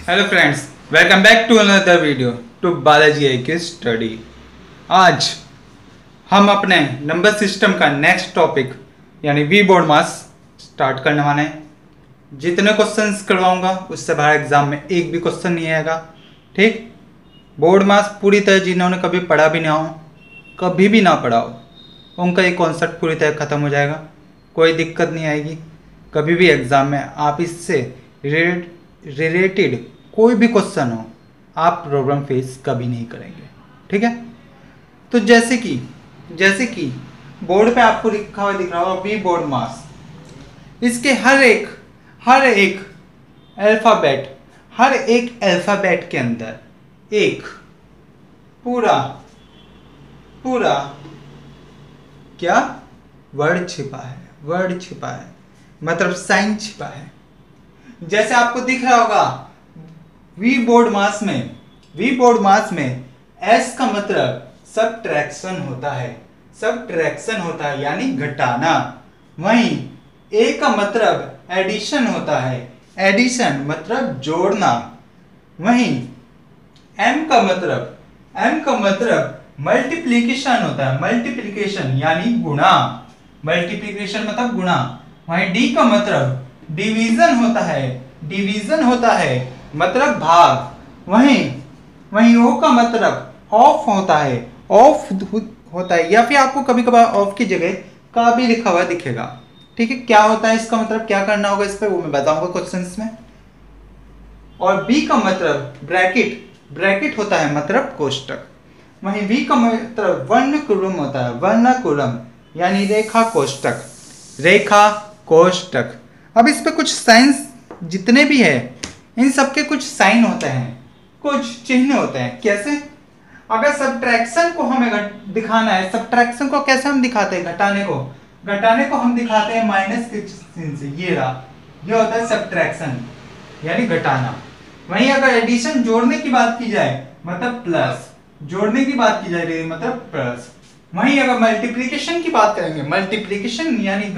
Hello friends, welcome back to another video to Balaji IQ study. आज हम अपने number system का नेक्स्ट टॉपिक यानी वी बोर्ड मास स्टार्ट करने वाले हैं। जितने क्वेश्चंस करवाऊंगा उससे बाहर एग्जाम में एक भी क्वेश्चन नहीं आएगा। ठीक, बोर्ड मास पूरी तरह जिन्होंने कभी पढ़ा भी ना हो, कभी भी ना पढ़ा हो, उनका ये कॉन्सेप्ट पूरी तरह ख़त्म हो जाएगा। कोई दिक्कत नहीं आएगी। कभी भी एग्ज़ाम में आप इससे रिलेटेड कोई भी क्वेश्चन हो, आप प्रॉब्लम फेस कभी नहीं करेंगे। ठीक है, तो जैसे कि बोर्ड पे आपको लिखा हुआ दिख रहा होगा वी बोर्ड मास। इसके हर एक अल्फ़ाबेट के अंदर एक पूरा क्या वर्ड छिपा है, मतलब साइन छिपा है। जैसे आपको दिख रहा होगा वी बोर्ड मास में एस का मतलब सबट्रैक्शन होता है यानी घटाना। वहीं ए का मतलब एडिशन होता है, एडिशन मतलब जोड़ना। वहीं एम का मतलब मल्टीप्लिकेशन होता है, मल्टीप्लिकेशन यानी गुणा, मल्टीप्लिकेशन मतलब गुणा। वहीं डी का मतलब डिवीजन होता है मतलब भाग। वहीं ओ का मतलब ऑफ होता है या फिर आपको कभी कभार ऑफ की जगह का भी लिखा हुआ दिखेगा। ठीक है, क्या होता है इसका मतलब, क्या करना होगा इस पे वो मैं बताऊंगा क्वेश्चंस में। और बी का मतलब ब्रैकेट होता है मतलब कोष्टक। वहीं वी का मतलब वर्णक्रम होता है, वर्णक्रम यानी रेखा कोष्टक। अब इस पे कुछ साइंस जितने भी है इन सबके कुछ साइन होते हैं, कुछ चिन्ह होते हैं। कैसे? अगर सब्ट्रैक्शन को हमें दिखाना है, सब्ट्रैक्शन को कैसे हम दिखाते हैं? घटाने को हम दिखाते हैं माइनस के चिन्ह से। ये होता है सब्ट्रैक्शन यानी घटाना। वहीं अगर एडिशन जोड़ने की बात की जाए मतलब प्लस, जोड़ने की बात की जाए मतलब प्लस। वहीं अगर मल्टीप्लिकेशन की बात करेंगे, मल्टीप्लिकेशन यानी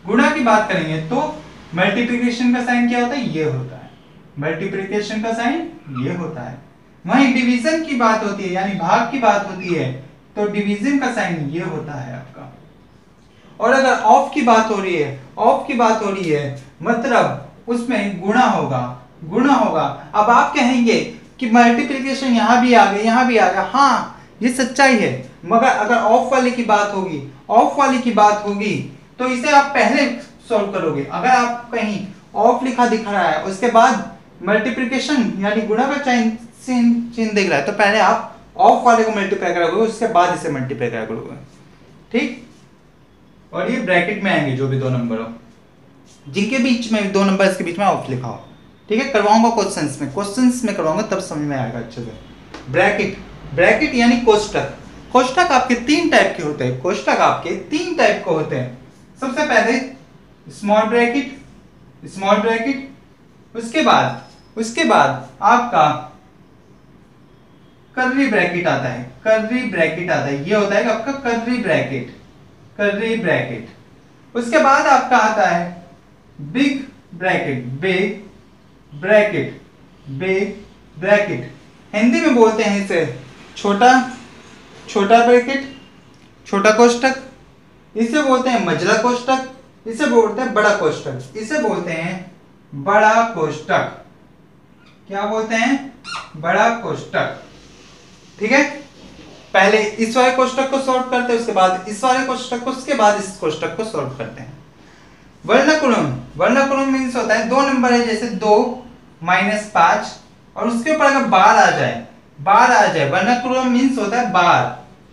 गुणा की बात करेंगे तो मल्टीप्लिकेशन का साइन क्या होता है? ये होता है। मल्टीप्लिकेशन का साइन ये होता है। वहीं डिवीजन की बात होती है यानी भाग की बात होती है तो डिवीजन का साइन ये होता है आपका। और अगर ऑफ की बात हो रही है मतलब उसमें गुणा होगा। अब आप कहेंगे कि मल्टीप्लिकेशन यहाँ भी आ गया। हाँ, ये सच्चाई है, मगर अगर ऑफ वाले की बात होगी तो इसे आप पहले सॉल्व करोगे। अगर आप कहीं ऑफ लिखा दिख रहा है उसके बाद मल्टीप्लिकेशन यानी गुणा का चिन्ह दिख रहा है तो पहले आप ऑफ वाले को मल्टीप्लाई करोगे, उसके बाद इसे मल्टीप्लाई करोगे। ठीक, और ये ब्रैकेट में आएंगे जो भी दो नंबर हो, जिनके बीच में दो नंबर के बीच में ऑफ लिखा हो। ठीक है, करवाऊंगा क्वेश्चंस में करवाऊंगा तब समझ में आएगा अच्छे से। ब्रैकेट यानी कोष्टक आपके तीन टाइप के होते हैं। सबसे पहले स्मॉल ब्रैकेट, उसके बाद आपका कर्ली ब्रैकेट आता है। ये होता है आपका कर्ली ब्रैकेट। उसके बाद आपका आता है बिग ब्रैकेट। हिंदी में बोलते हैं इसे छोटा ब्रैकेट, छोटा कोष्टक। इसे बोलते हैं मझला कोष्टक, इसे बोलते हैं बड़ा कोष्टक, इसे बोलते हैं बड़ा कोष्टक। क्या बोलते हैं? बड़ा कोष्टक। ठीक है, पहले इस वाले कोष्टक को सॉल्व करते हैं, उसके बाद इस वाले कोष्टक को, उसके बाद इस कोष्टक को सॉल्व करते हैं। वर्णक्रम मींस होता है दो नंबर है जैसे 2 - 5 और उसके ऊपर अगर बार आ जाए। वर्णक्रम मींस होता है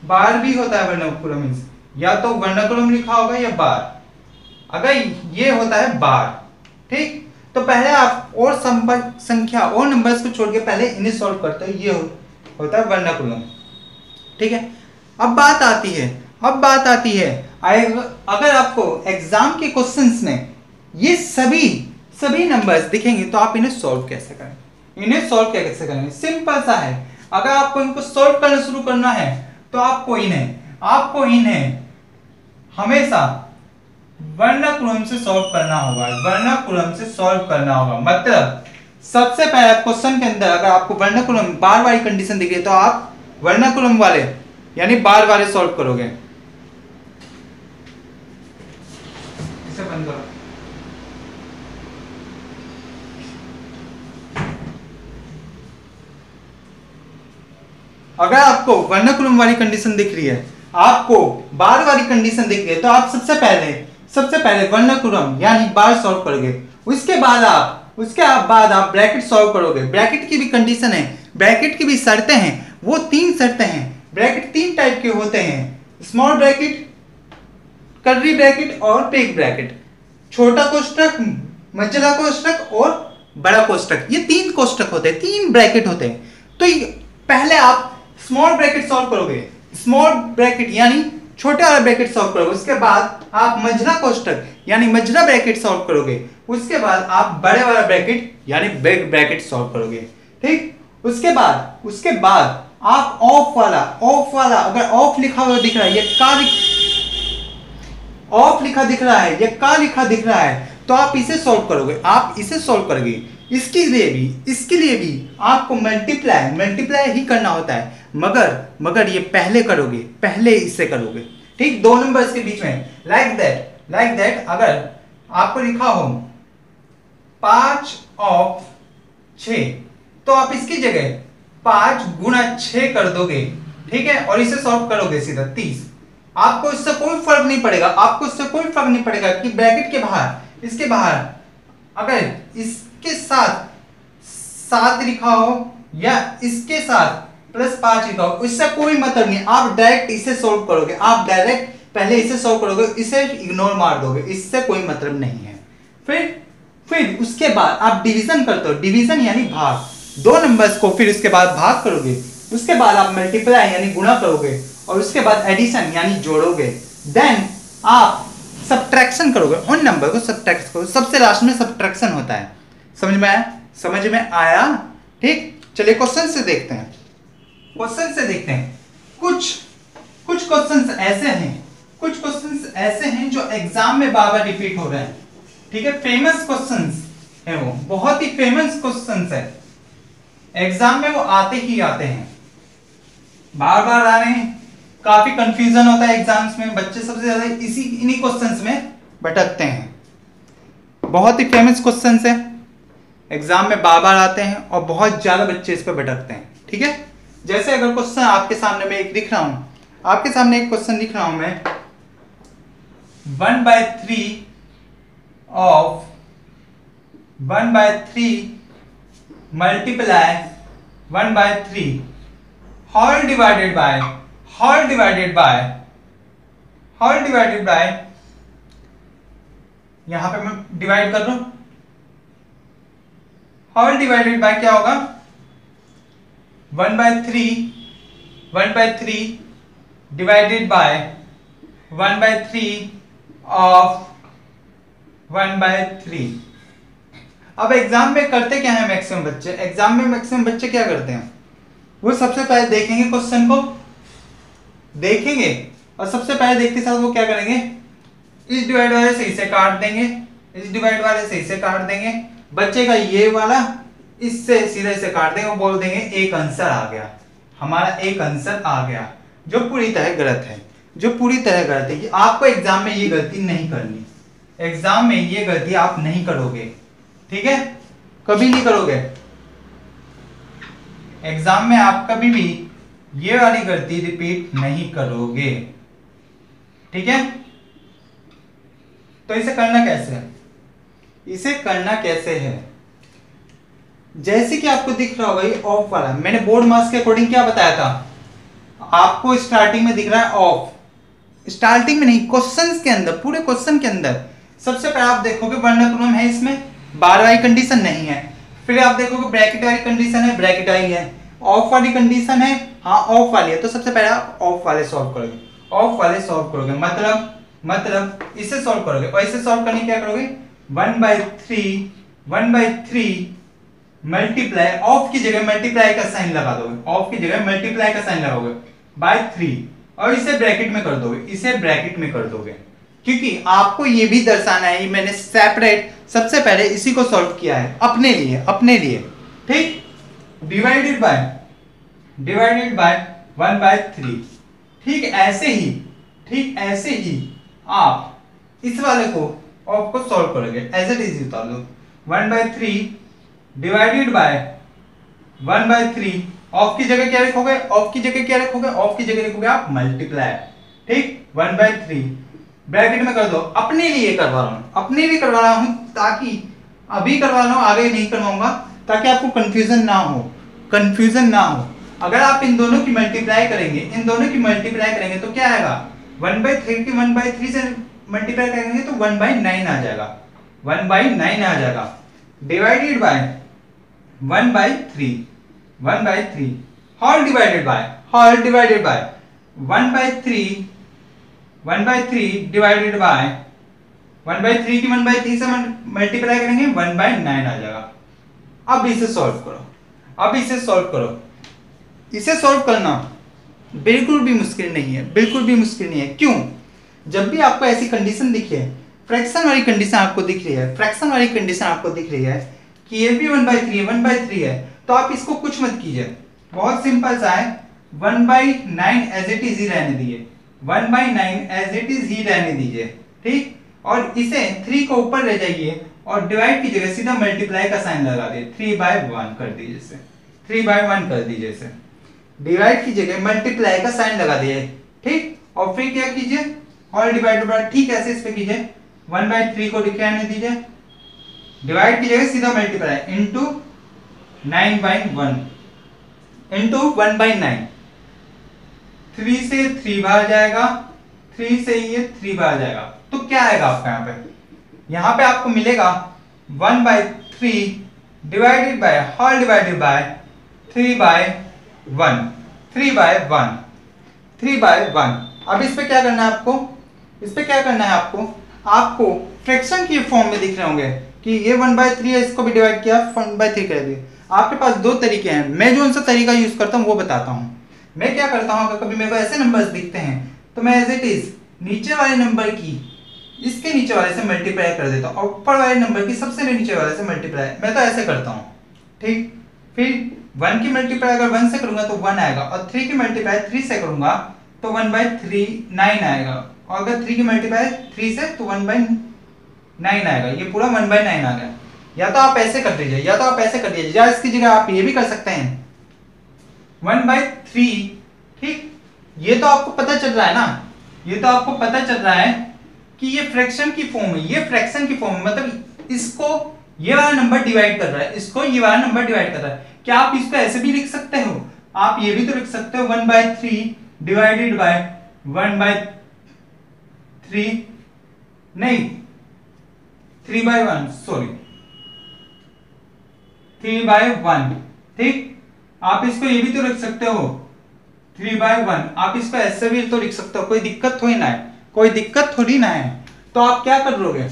बार भी होता है। वर्णक्रम मींस या तो वर्णक्रम लिखा होगा या बार। अगर ये होता है बार, ठीक, तो पहले आप और संख्या और नंबर्स को छोड़ के पहले इन्हें सॉल्व करते हैं। ये होता है वर्णक्रम। ठीक है, अब बात आती है अगर आपको एग्जाम के क्वेश्चंस में ये सभी नंबर्स दिखेंगे तो आप इन्हें सॉल्व कैसे करेंगे? सिंपल सा है। अगर आपको इनको सॉल्व करना शुरू करना है तो आपको इन्हें हमेशा वर्णक्रम से सॉल्व करना होगा। मतलब सबसे पहले क्वेश्चन के अंदर अगर आपको वर्नाकुलम बार वाली कंडीशन दिख रही है तो आप वर्नाकुलम वाले यानी बार वाले सॉल्व करोगे। इसे बंद करो। अगर आपको वर्नाकुलम वाली कंडीशन दिख रही है, आपको बार वाली कंडीशन दिख रही है, तो आप सबसे पहले वर्नाकुलम यानी बार सॉल्व करोगे। उसके बाद आप ब्रैकेट सॉल्व करोगे। ब्रैकेट की भी कंडीशन है, ब्रैकेट की भी शर्तें हैं, वो 3 शर्तें हैं। ब्रैकेट 3 टाइप के होते हैं, स्मॉल ब्रैकेट, कर्ली ब्रैकेट और बिग ब्रैकेट। छोटा कोष्ठक, मझला कोष्ठक और बड़ा कोष्ठक, ये 3 कोष्ठक होते हैं, 3 ब्रैकेट होते हैं। तो पहले आप स्मॉल ब्रैकेट सॉल्व करोगे, स्मॉल ब्रैकेट यानी छोटे वाला ब्रैकेट सॉल्व करोगे। उसके बाद आप मझला कोष्ठक यानी मझला ब्रैकेट सॉल्व करोगे। उसके बाद आप बड़े वाला ब्रैकेट यानी बिग ब्रैकेट सॉल्व करोगे। ठीक, उसके बाद आप ऑफ वाला अगर ऑफ लिखा हुआ दिख रहा है, ऑफ लिखा दिख रहा है या का लिखा दिख रहा है, तो आप इसे सॉल्व करोगे। आप इसे सॉल्व करोगे। इसके लिए भी आपको मल्टीप्लाई ही करना होता है, मगर ये पहले इससे करोगे। ठीक, 2 नंबर्स के बीच में लाइक दैट अगर आपको लिखा हो 5 ऑफ 6, तो आप इसकी जगह 5 गुणा 6 कर दोगे। ठीक है, और इसे सॉल्व करोगे सीधा 30। आपको इससे कोई फर्क नहीं पड़ेगा कि ब्रैकेट के बाहर, इसके बाहर अगर इसके साथ 7 लिखा हो या इसके साथ +5 लिखा हो, इससे कोई मतलब नहीं। आप डायरेक्ट इसे सॉल्व करोगे, आप डायरेक्ट पहले इसे सॉल्व करोगे, इसे इग्नोर मार दोगे, इससे कोई मतलब नहीं है। फिर उसके बाद आप डिवीजन करते हो, डिवीजन यानी भाग। 2 नंबर्स को फिर उसके बाद भाग करोगे, उसके बाद आप मल्टीप्लाई यानी गुणा करोगे, और उसके बाद एडिशन यानी जोड़ोगे। देन आप सब्ट्रैक्शन करोगे, उन नंबर को सब्ट्रैक्ट करोगे। सबसे लास्ट में सब्ट्रैक्शन होता है। समझ में आया? ठीक, चलिए क्वेश्चन से देखते हैं। कुछ क्वेश्चंस ऐसे हैं जो एग्जाम में बार बार रिपीट हो रहे हैं। ठीक है, फेमस क्वेश्चंस है, वो बहुत ही फेमस क्वेश्चंस है, एग्जाम में वो आते ही आते हैं, बार बार आ रहे हैं। काफी कंफ्यूजन होता है एग्जाम्स में, बच्चे सबसे ज्यादा इन्हीं क्वेश्चंस में भटकते हैं। बहुत ही फेमस क्वेश्चंस है, एग्जाम में बार बार आते हैं और बहुत ज्यादा बच्चे इस पर भटकते हैं। ठीक है, जैसे अगर क्वेश्चन आपके सामने मैं एक लिख रहा हूं, आपके सामने एक क्वेश्चन लिख रहा हूं मैं, 1/3 of 1/3 multiply 1/3 whole divided by यहां पे मैं डिवाइड कर रहा हूं, होल डिवाइडेड बाय क्या होगा, 1/3 डिवाइडेड बाय 1/3 ऑफ 1/3। अब एग्जाम में करते क्या है मैक्सिमम बच्चे क्या करते हैं, वो सबसे पहले देखेंगे, क्वेश्चन को देखेंगे और सबसे पहले देखते साथ वो क्या करेंगे, इस डिवाइड वाले से इसे काट देंगे, इस डिवाइड वाले से इसे काट देंगे, बच्चे का ये वाला इससे सीधे से काट देंगे, वो बोल देंगे एक आंसर आ गया, हमारा एक आंसर आ गया, जो पूरी तरह गलत है। आपको एग्जाम में ये गलती नहीं करनी, एग्जाम में ये गलती आप नहीं करोगे। ठीक है, कभी नहीं करोगे एग्जाम में, आप कभी भी ये वाली गलती रिपीट नहीं करोगे। ठीक है, तो इसे करना कैसे है, जैसे कि आपको दिख रहा होगा ये ऑफ वाला, मैंने बोर्ड मार्क्स के अकॉर्डिंग क्या बताया था, आपको स्टार्टिंग में दिख रहा है ऑफ, स्टार्टिंग में नहीं, क्वेश्चंस के अंदर, पूरे क्वेश्चन के अंदर सबसे पहले आप देखोगे वर्नाकुलम है, इसमें बार वाली कंडीशन नहीं है। फिर आप देखोगे ब्रैकेट वाली कंडीशन है, ब्रैकेट वाली है, ऑफ वाली कंडीशन है, हाँ ऑफ वाली है, तो सबसे पहले आप ऑफ वाले सॉल्व करोगे, मतलब इसे सॉल्व करोगे, और इसे सॉल्व करने क्या करोगे, 1/3 मल्टीप्लाई, ऑफ की जगह मल्टीप्लाई का साइन लगा दोगे, बाय 3, और इसे ब्रैकेट में कर दोगे, क्योंकि आपको ये भी दर्शाना है, मैंने सेपरेट सबसे पहले इसी को सॉल्व किया है अपने लिए, ठीक। डिवाइडेड बाय 1/3, ठीक ऐसे ही आप इस वाले को ऑफ को सॉल्व करोगे, एज इट इज उतार लो। 1/3 डिवाइडेड बाय 1/3, ऑफ की जगह क्या रखोगे, ऑफ की जगह रखोगे आप मल्टीप्लाई, ठीक। 1/3 ब्रैकेट में कर दो। अपने लिए करवा रहा हूं ताकि अभी करवा रहा हूं, आगे नहीं करवाऊंगा, ताकि आपको कंफ्यूजन ना हो। अगर आप इन दोनों की मल्टीप्लाई करेंगे तो क्या आएगा, 1/3 की 1/3 से मल्टीप्लाई करेंगे तो 1/9 आ जाएगा। Divided by 1/3 whole divided by 1/3 divided by 1/3 की 1/3 से मल्टीप्लाई करेंगे 1/9 आ जाएगा। अब इसे सॉल्व करो। इसे सॉल्व करना बिल्कुल भी मुश्किल नहीं है। क्यों? जब भी आपको ऐसी कंडीशन दिखे, फ्रैक्शन वाली कंडीशन आपको दिख रही है कि ये भी 1/3 है, तो आप इसको कुछ मत कीजिए, बहुत सिंपल सा है। 1/9 एज इट इज ही रहने दीजिए, ठीक। और इसे 3 को ऊपर ले जाइए और डिवाइड की जगह सीधा मल्टीप्लाई का साइन लगा दीजिए, 3/1 कर दीजिए इसे। डिवाइड की जगह मल्टीप्लाई का साइन लगा दिए, ठीक। और फिर क्या कीजिए, होल डिवाइडेड बाय, ठीक ऐसे इस पे कीजिए, 1/3 को लिखे रहने दीजिए, डिवाइड की जगह सीधा मल्टीप्लाई इनटू 9/1 इनटू 1/9, 3 से 3 बाहर जाएगा, 3 से ये 3 बाहर जाएगा, तो क्या आएगा आपका यहाँ पे आपको मिलेगा 1/3 divided by whole divided by 3/1। अब इस पे क्या करना है आपको फ्रैक्शन की फॉर्म में दिख रहे होंगे कि ये 1/3 है, इसको भी डिवाइड किया 1/3 कर दिया। आपके पास दो तरीके हैं, मैं जो सा तरीका यूज करता हूँ वो बताता हूँ। मैं क्या करता हूँ, अगर कभी मेरे को ऐसे नंबर्स दिखते हैं तो मैं एज इट इज नीचे वाले नंबर की इसके नीचे वाले से मल्टीप्लाई कर देता हूँ और ऊपर वाले नंबर की सबसे नीचे वाले से मल्टीप्लाई, मैं तो ऐसे करता हूँ, ठीक। फिर 1 की मल्टीप्लाई अगर 1 से करूंगा तो 1 आएगा, और 3 की मल्टीप्लाई 3 से करूंगा तो 1/3 9 आएगा, और अगर 3 की मल्टीप्लाई 3 से तो 1/9 आएगा। ये पूरा 1/9 आ गया। या तो आप ऐसे कर दीजिए या इसकी जगह आप ये भी कर सकते हैं 1/3, ठीक। ये तो आपको पता चल रहा है कि ये फ्रैक्शन की फॉर्म है, मतलब इसको ये वाला नंबर डिवाइड कर रहा है, इसको ये वाला नंबर डिवाइड कर रहा है। क्या आप इसको ऐसे भी लिख सकते हो, आप ये भी तो लिख सकते हो 1/3 डिवाइडेड बाय 1/3 नहीं 3/1 सॉरी 3/1, ठीक। आप इसको ये भी तो लिख सकते हो 3/1, आप इसको ऐसे भी तो लिख सकते हो, कोई दिक्कत थोड़ी ना है। तो आप क्या करोगे,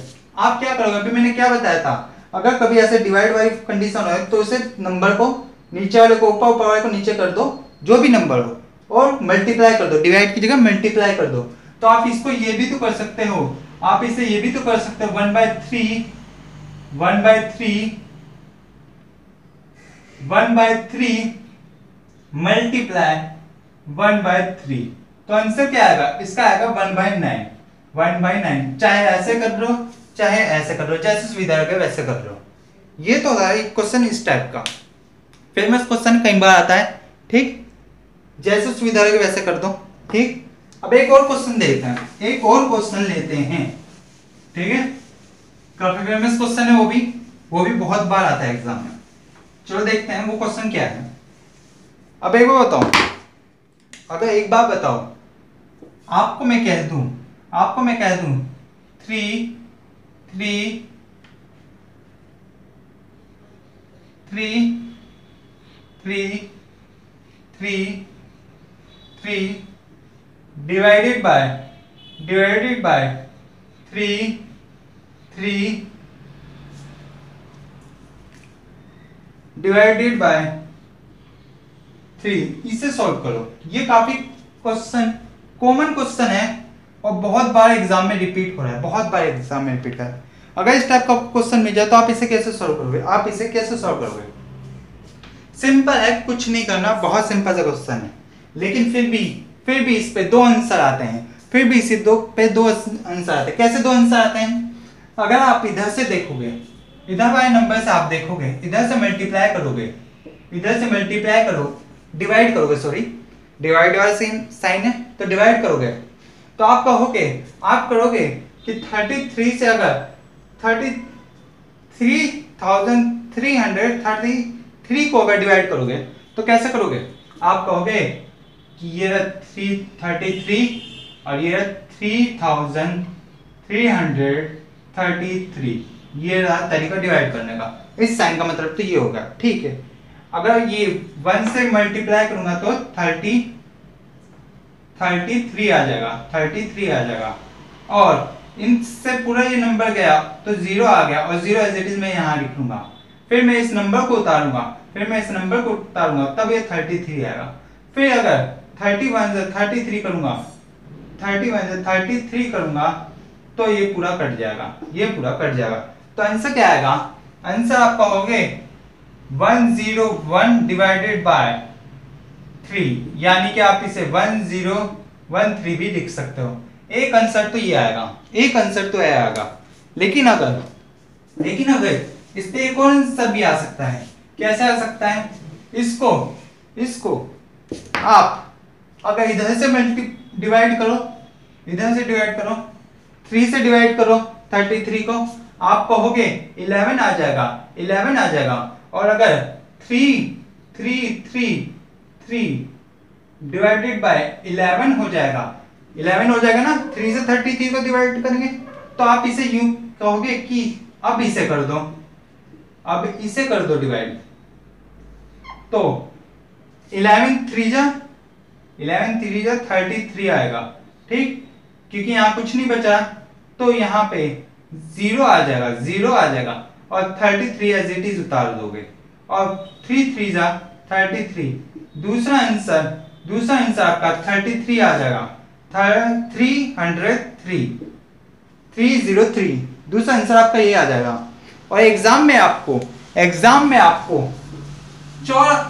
अभी मैंने क्या बताया था, अगर कभी ऐसे डिवाइड वाली कंडीशन हो तो इसे नंबर को नीचे वाले को ऊपर वाले को नीचे कर दो, जो भी नंबर हो, और मल्टीप्लाई कर दो, डिवाइड की जगह मल्टीप्लाई कर दो। तो आप इसको ये भी तो कर सकते हो, आप इसे ये भी तो कर सकते हो 1/3 मल्टीप्लाई 1/3, तो आंसर क्या आएगा, इसका आएगा 1/9। चाहे ऐसे कर लो चाहे ऐसे कर लो, जैसे सुविधा लगे वैसे कर लो। ये तो है एक क्वेश्चन इस टाइप का, फेमस क्वेश्चन कई बार आता है, ठीक। जैसे सुविधा लगे वैसे कर दो, ठीक। अब एक और क्वेश्चन लेते हैं, ठीक है। काफी फेमस क्वेश्चन है, वो भी बहुत बार आता है एग्जाम में। चलो देखते हैं वो क्वेश्चन क्या है। अब एक बात बताओ, आपको मैं कह दूं 3 डिवाइडेड बाय 3 डिवाइडेड बाय 3, इसे सॉल्व करो। ये काफी कॉमन क्वेश्चन है और बहुत बार एग्जाम में रिपीट हो रहा है, अगर इस टाइप का क्वेश्चन मिल जाए तो आप इसे कैसे सॉल्व करोगे? आप इसे कैसे सॉल्व करोगे? सिंपल है, कुछ नहीं करना, बहुत सिंपल सा क्वेश्चन है। लेकिन फिर भी इस पे दो आंसर आते हैं, फिर भी इसी दो पे दो आंसर आते हैं। कैसे दो आंसर आते हैं? अगर आप इधर से देखोगे, इधर वाले नंबर से आप देखोगे, इधर से मल्टीप्लाई करोगे, इधर से मल्टीप्लाई करो, डिवाइड करोगे, सॉरी डिवाइड वाला साइन है तो डिवाइड करोगे, तो आप करोगे कि 33 से अगर 33,333 को अगर डिवाइड करोगे तो कैसे करोगे? आप कहोगे कि ये 333 और ये 3,333, ये रहा तरीका डिवाइड करने का। इस साइन का मतलब तो ये होगा, ठीक है। अगर ये 1 से मल्टीप्लाई करूंगा तो 33 आ जाएगा, 33 आ जाएगा। और इनसे पूरा ये नंबर गया तो 0 आ गया, और 0 एज इट इज मैं यहाँ लिख लूंगा। फिर मैं इस नंबर को उतारूंगा, तब ये 33 आएगा। फिर अगर 31 से 33 करूंगा, 31 से 33 करूंगा तो ये पूरा कट जाएगा, तो आंसर क्या आएगा? आंसर आप कहोगे 101 डिवाइडेड बाय 3, यानी कि आप इसे 1013 भी लिख सकते हो। एक आंसर तो ये आएगा, लेकिन अगर इस पे एक और आंसर भी आ सकता है। कैसे आ सकता है? इसको आप अगर इधर से डिवाइड करो, 3 से डिवाइड करो 33 को, आप कहोगे 11 आ जाएगा। और अगर 3 डिवाइडेड बाय 11 हो जाएगा ना, 3 से 33 को डिवाइड करेंगे तो आप इसे यूं कहोगे कि अब इसे कर दो डिवाइड, तो 11 3 जा 33 आएगा, ठीक। क्योंकि यहाँ कुछ नहीं बचा तो यहाँ पे 0 आ जाएगा, और 33 एज इट इज उतार दोगे, और 3 3 जा 33। दूसरा आंसर आपका 33 आ जाएगा, 303 दूसरा आंसर आपका ये आ जाएगा। और एग्जाम में आपको 4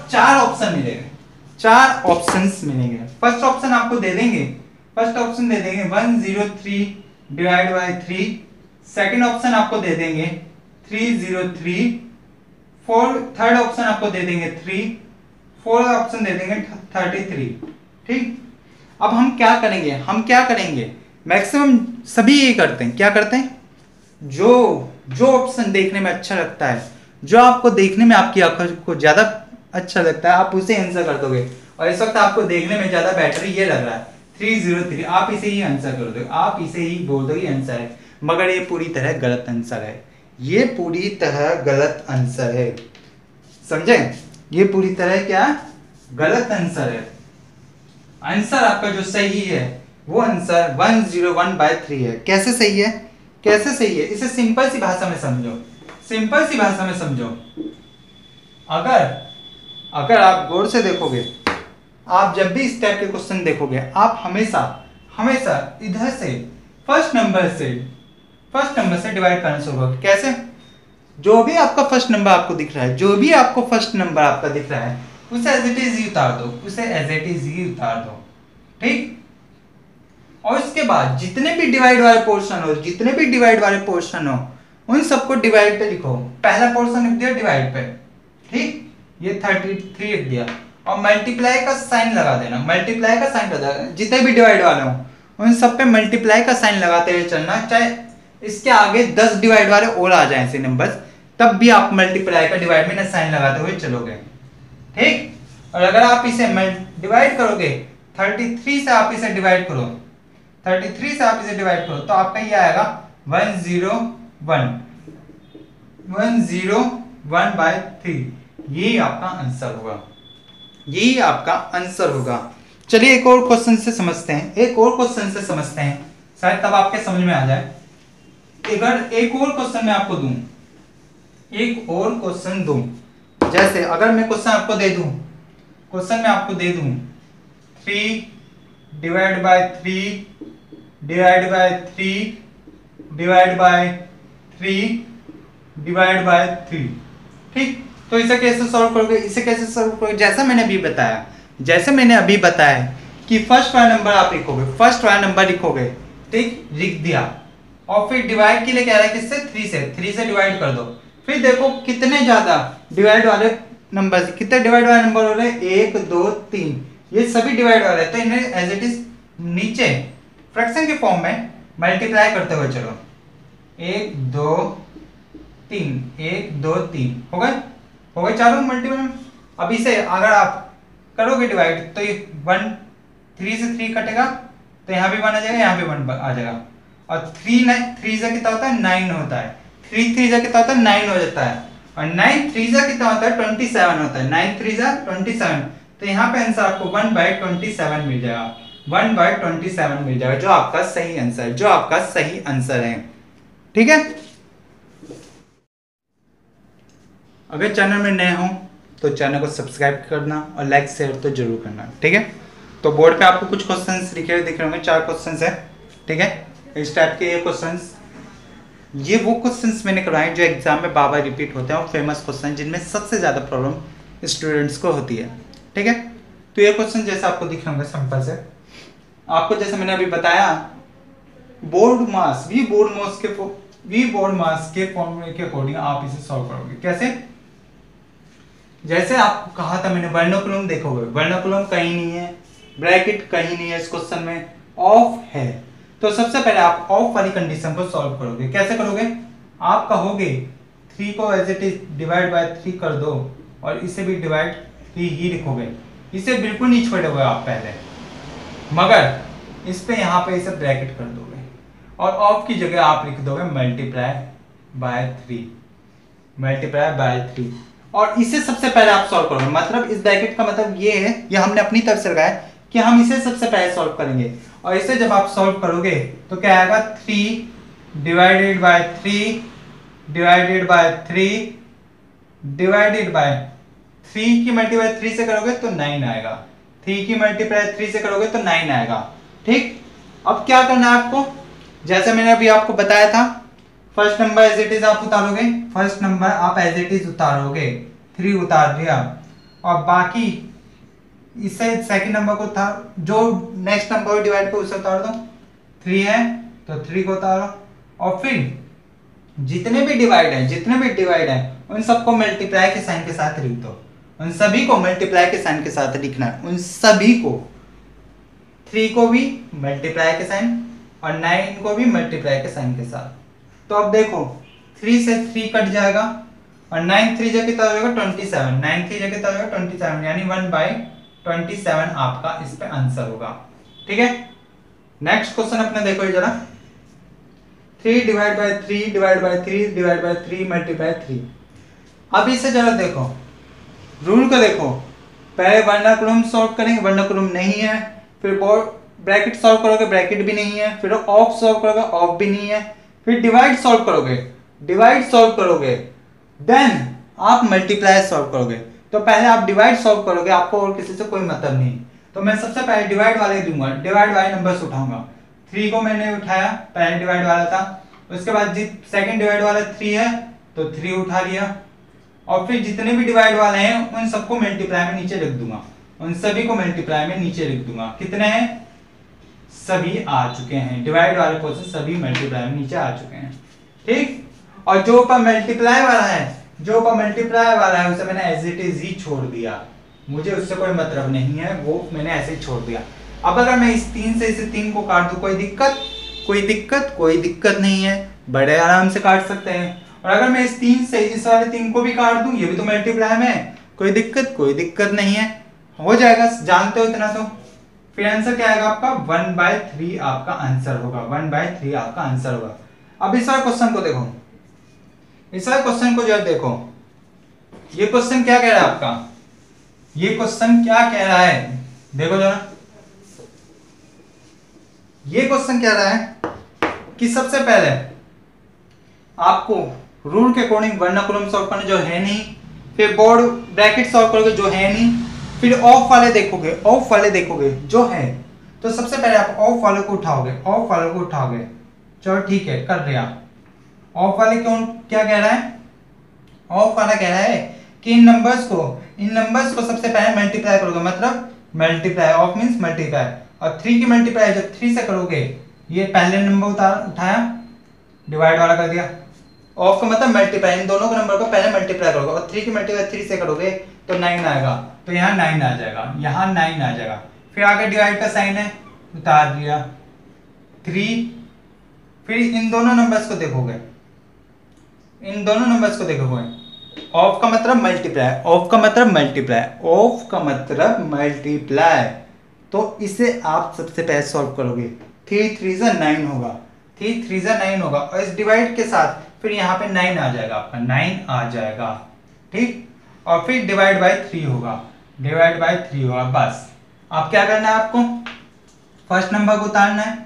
ऑप्शंस मिलेंगे। फर्स्ट ऑप्शन आपको दे देंगे 103 डिवाइड बाय 3। सेकंड ऑप्शन आपको दे देंगे 303। थर्ड ऑप्शन आपको दे देंगे 3। फोर्थ ऑप्शन दे देंगे 33, ठीक। अब हम क्या करेंगे? मैक्सिमम सभी ये करते हैं, क्या करते हैं? जो ऑप्शन देखने में अच्छा लगता है, जो आपको देखने में आपकी आंखों को ज्यादा अच्छा लगता है, आप उसे आंसर कर दोगे। और इस वक्त आपको देखने में ज्यादा बेटर ये लग रहा है 303, आप इसे ही आंसर कर दोगे, आप इसे ही बोल दोगे आंसर है। मगर ये पूरी तरह गलत आंसर है, समझे? ये पूरी तरह क्या गलत आंसर है। आंसर आपका जो सही है वो आंसर 101/3 है। कैसे सही है? इसे सिंपल सी भाषा में समझो। अगर आप गौर से देखोगे, आप जब भी इस टाइप के क्वेश्चन देखोगे, आप हमेशा इधर से फर्स्ट नंबर से डिवाइड करना शुरू करोगे। कैसे? जो भी आपका फर्स्ट नंबर आपको दिख रहा है, उसे एज इट इज ही उतार दो, ठीक। और इसके बाद जितने भी डिवाइड वाले पोर्शन हो उन सबको डिवाइड पे लिखो। पहला पोर्शन लिख दिया डिवाइड पे, ठीक, ये 33 लिख दिया, और मल्टीप्लाई का साइन लगा देना। जितने भी डिवाइड वाले हो उन सब पे मल्टीप्लाई का साइन लगाते हुए चलना। चाहे इसके आगे 10 डिवाइड वाले और आ जाए ऐसे नंबर्स, तब भी आप मल्टीप्लाई का डिवाइड में ना साइन लगाते हुए चलोगे, ठीक। और अगर आप इसे डिवाइड करोगे 33 से आप इसे डिवाइड करो तो आपका ये आएगा 101/3। यही आपका आंसर होगा। चलिए एक और क्वेश्चन से समझते हैं, शायद तब आपके समझ में आ जाए। अगर एक और क्वेश्चन मैं आपको दूं, जैसे अगर मैं क्वेश्चन आपको दे दूं 3 divide by 3 divide by 3 divide by 3। ठीक, तो इसे कैसे सॉल्व करोगे, इसे कैसे सॉल्व करोगे, जैसा मैंने अभी बताया कि फर्स्ट वाला नंबर आप लिखोगे, फर्स्ट वाला नंबर लिखोगे, ठीक, लिख दिया, और फिर डिवाइड के लिए कह रहा है किससे, 3 से डिवाइड कर दो। फिर देखो कितने ज्यादा डिवाइड वाले नंबर, कितने डिवाइड वाले नंबर हो रहे हैं, 1 2 3, ये सभी डिवाइड वाले हैं, तो इन्हें एज इट इज नीचे फ्रैक्शन के फॉर्म में मल्टीप्लाई करते हुए चलो, 1 2 3, 1 2 3 हो गए चारों मल्टीप्लाई। अब इसे अगर आप करोगे डिवाइड तो ये 1 3 से 3 कटेगा, तो यहाँ भी 1 आ जाएगा, यहाँ भी 1 आ जाएगा, और 3 से कितना होता है, 9 होता है, 3 से कितना होता है, 9 हो जाता है, और 9 3 से कितना होता है, 27 होता है, 9 3 से 27, तो यहाँ पे आंसर आपको 1/27 मिल जाएगा, 1/27 मिल जाएगा, जो आपका सही आंसर है। ठीक है, अगर चैनल में नए हो तो चैनल को सब्सक्राइब करना और लाइक शेयर तो जरूर करना। ठीक है, तो बोर्ड पे आपको कुछ क्वेश्चंस लिखे हुए दिख रहे होंगे, 4 क्वेश्चंस है। ठीक है, इस टाइप के ये क्वेश्चंस, ये वो क्वेश्चंस मैंने करवाए जो एग्जाम में बार बार रिपीट होते हैं और फेमस क्वेश्चन जिनमें सबसे ज़्यादा प्रॉब्लम स्टूडेंट्स को होती है। ठीक है, तो ये क्वेश्चन जैसे आपको दिख रहे होंगे सिंपल से, आपको जैसे मैंने अभी बताया बोर्ड मास, वी बोर्ड मास के फॉर्मूले के अकॉर्डिंग आप इसे सॉल्व करोगे। कैसे, जैसे आपको कहा था मैंने, वर्नाकुलम देखोगे, वर्नाकुलम कहीं नहीं है, ब्रैकेट कहीं नहीं है इस क्वेश्चन में, ऑफ है, तो सबसे पहले आप ऑफ वाली कंडीशन को सॉल्व करोगे। कैसे करोगे, आप कहोगे 3 को as it is divide by 3 कर दो, और इसे भी डिवाइड 3 ही लिखोगे, इसे बिल्कुल नहीं छोड़ोगे आप पहले, मगर इस पे यहाँ पे इसे ब्रैकेट कर दोगे, और ऑफ की जगह आप लिख दोगे मल्टीप्लाई बाय 3, और इसे सबसे पहले आप सॉल्व करोगे। मतलब इस ब्रैकेट का मतलब ये है, ये हमने अपनी तरफ से लगाया कि हम इसे सबसे पहले सॉल्व करेंगे, और इसे जब आप सॉल्व करोगे तो क्या आएगा, 3 divided by 3 divided by 3 divided by 3 की मल्टीप्लाई 3 से करोगे तो 9 आएगा, 3 की मल्टीप्लाई 3 से करोगे तो 9 आएगा। ठीक, अब क्या करना है आपको, जैसे मैंने अभी आपको बताया था, first number as it is आप उतारोगे, 3 उतार दिया, और बाकी इससे सेकंड नंबर को था जो नेक्स्ट नंबर डिवाइड को उसे उतार दो, 3 है तो 3 को उतारो, और फिर जितने भी डिवाइड है उन सबको मल्टीप्लाई के साइन के साथ लिख दो, उन सभी को मल्टीप्लाई के साइन के साथ लिखना है, उन सभी को, 3 को भी मल्टीप्लाई के साइन और 9 को भी मल्टीप्लाई के साइन के साथ। तो अब देखो 3 से 3 कट जाएगा, और 9 3 जगह कितना हो जाएगा, 27, 9 3 जगह कितना हो जाएगा, 27, यानी 1/27 आपका इस पे आंसर होगा। ठीक है, नेक्स्ट क्वेश्चन अपने देखो जरा, 3 divide by 3 divide by 3 divide by 3 multiply 3। अब इसे जरा देखो, रूल को देखो, पहले वर्नाकुलम सॉल्व करेंगे, वर्नाकुलम नहीं है, फिर ब्रैकेट सॉल्व करोगे, ब्रैकेट भी नहीं है, फिर ऑफ सॉल्व करोगे, ऑफ भी नहीं है, फिर डिवाइड सॉल्व करोगे, देन आप मल्टीप्लाई सॉल्व करोगे। तो पहले आप डिवाइड सॉल्व करोगे, आपको और किसी से कोई मतलब नहीं, तो मैं सबसे पहले डिवाइड वाले दूंगा, डिवाइड वाले नंबर्स उठाऊंगा। 3 को मैंने उठाया, पहले डिवाइड वाला था, उसके बाद सेकंड डिवाइड वाला 3 है तो 3 उठा लिया, और फिर जितने भी डिवाइड वाले हैं उन सबको मल्टीप्लाई में नीचे लिख दूंगा, उन सभी को मल्टीप्लाई में नीचे लिख दूंगा। कितने हैं, सभी आ चुके हैं, डिवाइड वाले पोर्शन सभी मल्टीप्लाई में नीचे आ चुके हैं। ठीक, और जो ऊपर मल्टीप्लाई वाला है उसे मैंने एज इट इज ही छोड़ दिया, मुझे उससे कोई मतलब नहीं है, वो मैंने ऐसे ही छोड़ दिया। अब अगर मैं इस 3 से इसे 3 को काट दूं, कोई दिक्कत नहीं है, बड़े आराम से काट सकते हैं। और अगर मैं इस 3 से इस वाले 3 को भी काट दूं, ये भी तो मल्टीप्लाई में है, कोई दिक्कत नहीं है, हो जाएगा, जानते हो इतना तो। फिर आंसर क्या आएगा आपका, 1/3 आपका आंसर होगा, 1/3 आपका आंसर होगा। अब इस वाले क्वेश्चन को देखो, इस वाले क्वेश्चन को जरा देखो, ये क्वेश्चन क्या कह रहा है आपका, ये क्वेश्चन क्या कह रहा है, देखो जरा, ये क्वेश्चन कह रहा है कि सबसे पहले आपको रूल के अकॉर्डिंग वर्नाकुलम सॉल्व करना जो है नहीं, फिर बोर्ड ब्रैकेट सॉल्व करोगे जो है नहीं, फिर ऑफ वाले देखोगे जो है, तो सबसे पहले आप ऑफ वाले को उठाओगे, चलो ठीक है कर दिया, ऑफ वाले क्यों क्या कह रहा है, ऑफ वाला कह रहा है कि इन नंबर्स को सबसे पहले मल्टीप्लाई करोगे, मतलब मल्टीप्लाई, ऑफ मींस मल्टीप्लाई, और 3 की मल्टीप्लाई जब 3 से करोगे, ये पहले नंबर उठाया, डिवाइड वाला कर दिया। ऑफ का मतलब मल्टीप्लाई, इन दोनों के नंबर को पहले मल्टीप्लाई करोगे और 3 की मल्टीप्लाई 3 से करोगे तो 9 आएगा, तो यहाँ 9 आ जाएगा, यहाँ 9 आ जाएगा। फिर आगे डिवाइड का साइन है, उतार दिया 3। फिर इन दोनों नंबर्स को देखोगे, इन दोनों नंबर्स को देखोगे, ऑफ का मतलब मल्टीप्लाई, ऑफ का मतलब मल्टीप्लाई, ऑफ का मतलब मल्टीप्लाई, तो इसे आप सबसे पहले सॉल्व करोगे। 3 3 से 9 होगा, 3 3 से 9 होगा, और इस डिवाइड के साथ फिर यहाँ पे 9 आ जाएगा, आपका 9 आ जाएगा, ठीक। और फिर डिवाइड बाय 3 होगा, डिवाइड बाय 3 होगा। बस आप क्या करना है, आपको फर्स्ट नंबर को उतारना है,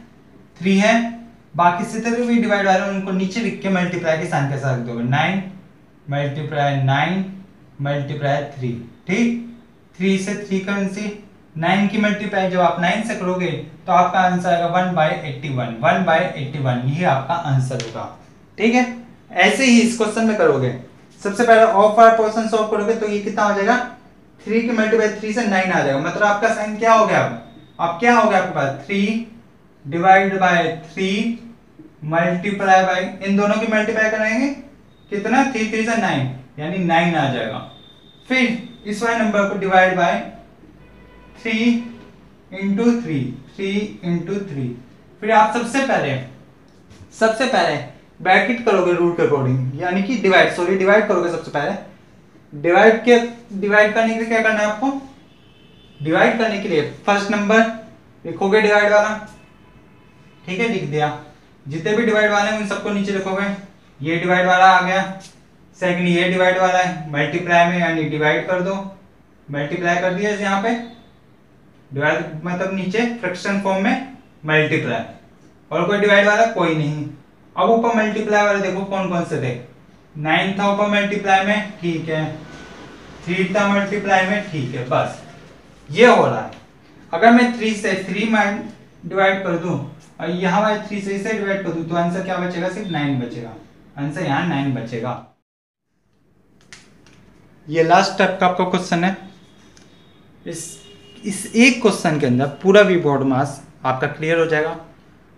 3 है, बाकी जितने भी डिवाइड वाले उनको नीचे लिख के मल्टीप्लाई के साइन के साथ रख दोगे, 9 मल्टीप्लाई 9 मल्टीप्लाई 3, ठीक। 3 से 3 कैंसिल, 9 की मल्टीप्लाई जब आप 9 से करोगे तो आपका आंसर आएगा 1/81, 1/81, यही आपका आंसर होगा, ठीक है। ऐसे ही इस क्वेश्चन में करोगे, सबसे पहले ऑफ वाला पोर्शन सॉल्व करोगे तो ये कितना हो जाएगा, 3 की मल्टीप्लाई 3 से 9 आ जाएगा, मतलब आपका साइन क्या हो गया, अब क्या हो गया आपके पास, 3 डिवाइड बाय 3 मल्टीप्लाई बाय, इन दोनों की मल्टीप्लाई करेंगे कितना, 3 3 से 9, यानी 9 आ जाएगा। फिर इस वाले नंबर को डिवाइड बाय 3 इंटू 3, फिर आप सबसे पहले ब्रैकेट करोगे रूल के अकॉर्डिंग, यानी कि डिवाइड करोगे सबसे पहले। डिवाइड करने के लिए क्या करना है आपको, डिवाइड करने के लिए फर्स्ट नंबर लिखोगे डिवाइड वाला, ठीक है, लिख दिया। जितने भी डिवाइड वाले हैं उन सबको नीचे लिखोगे, ये डिवाइड वाला आ गया, सेकंड ये डिवाइड वाला है, मल्टीप्लाई में यानी डिवाइड कर दो, मल्टीप्लाई कर दिया यहाँ पे, डिवाइड मतलब नीचे फ्रैक्शन फॉर्म में मल्टीप्लाई, और कोई डिवाइड वाला कोई नहीं। अब ऊपर मल्टीप्लाई वाले देखो कौन कौन से थे, 9 था ऊपर मल्टीप्लाई में, ठीक है, 3 था मल्टीप्लाई में, ठीक है, बस ये हो रहा है। अगर मैं 3 से 3 डिवाइड कर दूं और यहाँ वाले 3 से इसे डिवाइड कर दूं तो आंसर क्या बचेगा, सिर्फ 9 बचेगा, आंसर यहाँ 9 बचेगा। ये लास्ट टाइप का आपका क्वेश्चन है। इस एक क्वेश्चन के अंदर पूरा भी बोर्ड मास आपका क्लियर हो जाएगा,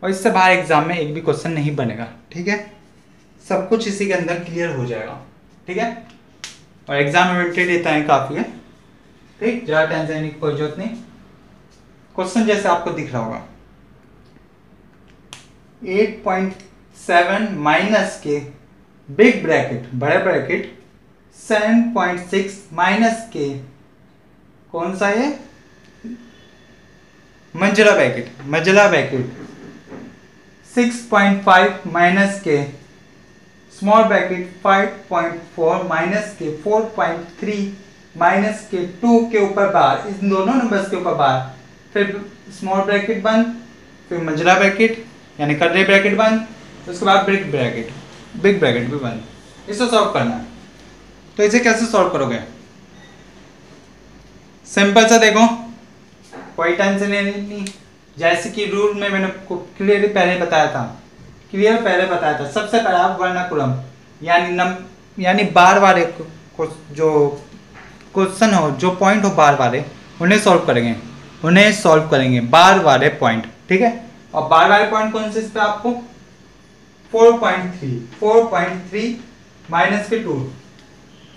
और इससे बाहर एग्जाम में एक भी क्वेश्चन नहीं बनेगा, ठीक है, सब कुछ इसी के अंदर क्लियर हो जाएगा, ठीक है। और एग्जाम ओरिएंटेड देता है काफी है, ठीक, ज्यादा टेंशन लेने की कोई जरूरत नहीं। क्वेश्चन जैसे आपको दिख रहा होगा, 8.7 माइनस के बिग ब्रैकेट बड़े ब्रैकेट 7.6 माइनस के कौन सा है, मंझला ब्रैकेट 6.5 माइनस के स्मॉल ब्रैकेट 5.4 माइनस के 4.3 माइनस के 2 के ऊपर बार, इन दोनों नंबर्स के ऊपर बार, फिर स्मॉल ब्रैकेट बंद, फिर मंझला ब्रैकेट यानी कर्ली ब्रैकेट बंद, उसके बाद बिग ब्रैकेट भी बंद। इसे सॉल्व करना है, तो इसे कैसे सॉल्व करोगे, सिंपल सा देखो, कोई टेंशन नहीं, जैसे कि रूल में मैंने क्लियर पहले बताया था, सबसे पहले आप वर्णाकुलम यानी बार वाले जो क्वेश्चन हो, जो पॉइंट हो बार वाले, उन्हें सॉल्व करेंगे बार वाले पॉइंट, ठीक है। और बार वाले पॉइंट कौन से, इस पे आपको 4.3 माइनस के 2,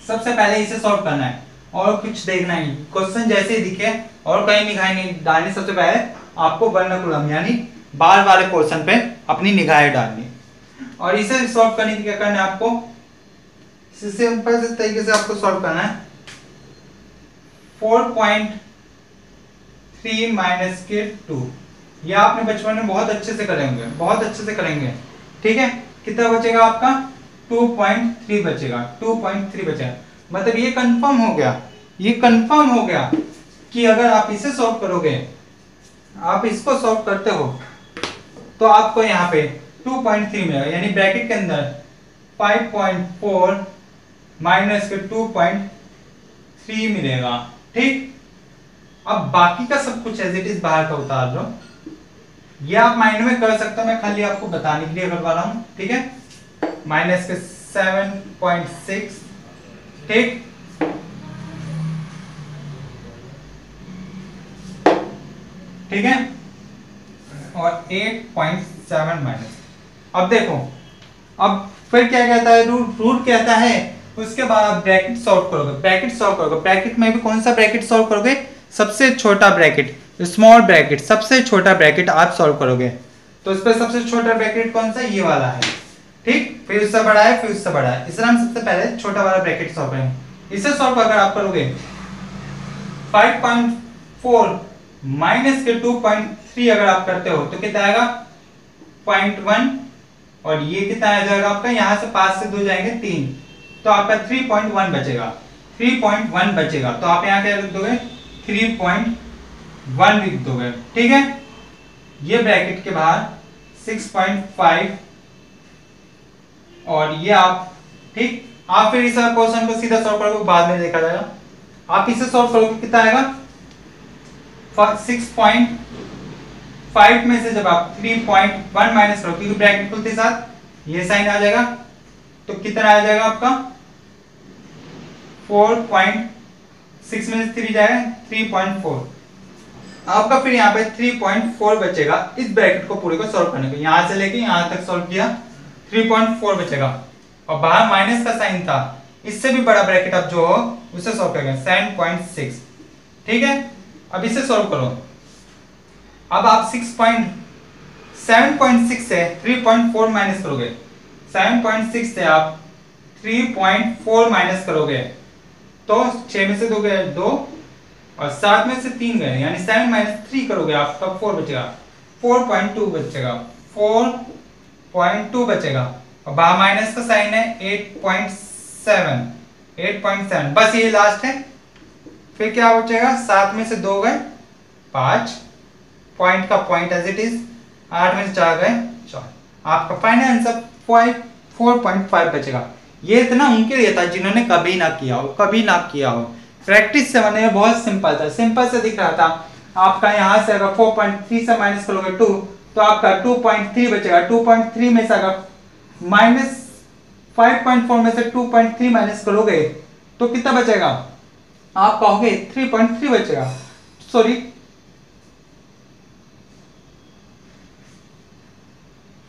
सबसे पहले इसे सॉल्व करना है, और कुछ देखना ही, क्वेश्चन जैसे ही दिखे और कहीं निगाहें नहीं डालनी, सबसे पहले आपको वर्णाकुलम यानी बार वाले पोर्शन पे अपनी निगाहें डालनी, और इसे सॉल्व करने के लिए क्या करना है आपको, सिंपल से तरीके से आपको सॉल्व करना है। 4.3 माइनस के 2, यह आपने बचपन में बहुत अच्छे से करेंगे, ठीक है। कितना बचेगा आपका, 2.3 बचेगा, मतलब ये कंफर्म हो गया कि अगर आप इसे सॉल्व करोगे, आप इसको सॉल्व करते हो तो आपको यहाँ पे 2.3 मिलेगा, यानी ब्रैकेट के अंदर 5.4 माइनस के 2.3 मिलेगा, ठीक। अब बाकी का सब कुछ एज इट इज बाहर का उतार लो, ये आप माइंड में कर सकते हो, मैं खाली आपको बताने के लिए करवा रहा हूँ, ठीक है। माइनस के 7.6, ठीक। ठीक है, और 8.7 माइनस। अब देखो, अब फिर क्या कहता है, रूट कहता है, उसके बाद आप ब्रैकेट सॉल्व करोगे। ब्रैकेट में भी कौन सा ब्रैकेट सॉल्व करोगे, सबसे छोटा ब्रैकेट, स्मॉल ब्रैकेट, सबसे छोटा ब्रैकेट आप सॉल्व करोगे। तो इस पर सबसे छोटा ब्रैकेट कौन सा, ये वाला है, ठीक। फिर उससे बड़ा है, फिर उससे बड़ा है, इसलिए हम सबसे पहले छोटा वाला ब्रैकेट सॉल्व करेंगे। इसे सॉल्व अगर आप करोगे 5.4 माइनस के 2.3 अगर आप करते हो तो कितना आएगा 0.1, और ये कितना आ जाएगा आपका, यहाँ से 5 से 2 जाएंगे 3, तो आपका 3.1 बचेगा। 3.1 बचेगा, तो आप यहाँ क्या लिख दोगे, 3.1 लिख दोगे, ठीक है। ये ब्रैकेट के बाहर 6.5, और ये आप, ठीक। आप फिर इस क्वेश्चन को सीधा सॉल्व करोगे, बाद में देखा जाएगा। आप इसे सॉल्व करोगे कितना आएगा, 6.5 में से जब आप 3.1 माइनस करो, क्योंकि ब्रैकेट खुलते साथ ये साइन आ जाएगा, तो कितना आ जाएगा आपका 4.6 में से 3 जाएगा 3.4, आपका फिर यहाँ पे 3.4 बचेगा। इस ब्रैकेट को पूरे को सॉल्व करने को, यहां से लेके यहां तक सॉल्व किया, 3.4 बचेगा, और बाहर माइनस का साइन था, इससे भी बड़ा ब्रैकेट आप जो हो उसे सॉल्व करेंगे 7.6, ठीक है। अब इसे सॉल्व करो। अब आप 7.6 से 3.4 माइनस करोगे, 7.6 से आप 3.4 माइनस करोगे, तो 6 में से 2 गए 2, और 7 में से 3 गए, यानी 7 माइनस 3 करोगे, आपका 4 बचेगा, 4.2 बचेगा, 4.2 बचेगा, और बाहर माइनस का साइन है 8.7, बस ये लास्ट है। फिर क्या बचेगा, 7 में से 2 गए 5, पॉइंट का पॉइंट एज इट इज, 8 में से 4 गए 4, आपका फाइनल आंसर 4.5 बचेगा। ये इतना उनके लिए था जिन्होंने कभी ना किया हो, प्रैक्टिस से बने बहुत सिंपल था, सिंपल से दिख रहा था। आपका यहाँ से अगर 4.3 से माइनस करोगे 2, तो आपका 2.3 बचेगा। 2.3 में से अगर माइनस 5.4 में से 2.3 माइनस करोगे तो कितना बचेगा, आप कहोगे 3.3 बचेगा, सॉरी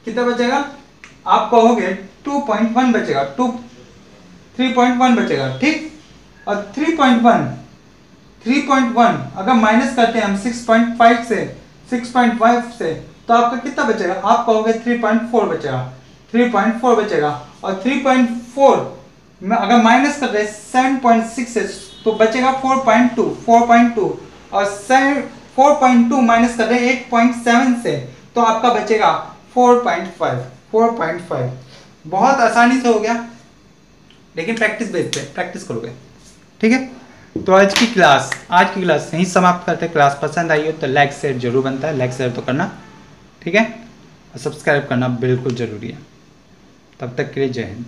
कितना बचेगा, आप कहोगे 2.1 बचेगा, 3.1 बचेगा, ठीक। और 3.1 अगर माइनस करते हैं हम 6.5 से, तो आपका कितना बचेगा, आप कहोगे 3.4 बचेगा, और 3.4 में अगर माइनस करते हैं 7.6 से, तो बचेगा 4.2, और 4.2 माइनस करते हैं 8.7 से, तो आपका बचेगा 4.5। बहुत आसानी से हो गया, लेकिन प्रैक्टिस बेस पे प्रैक्टिस करोगे, ठीक है। तो आज की क्लास यहीं समाप्त करते हैं। क्लास पसंद आई हो तो लाइक शेयर जरूर बनता है, लाइक शेयर तो करना, ठीक है, और सब्सक्राइब करना बिल्कुल जरूरी है। तब तक के लिए जय हिंद।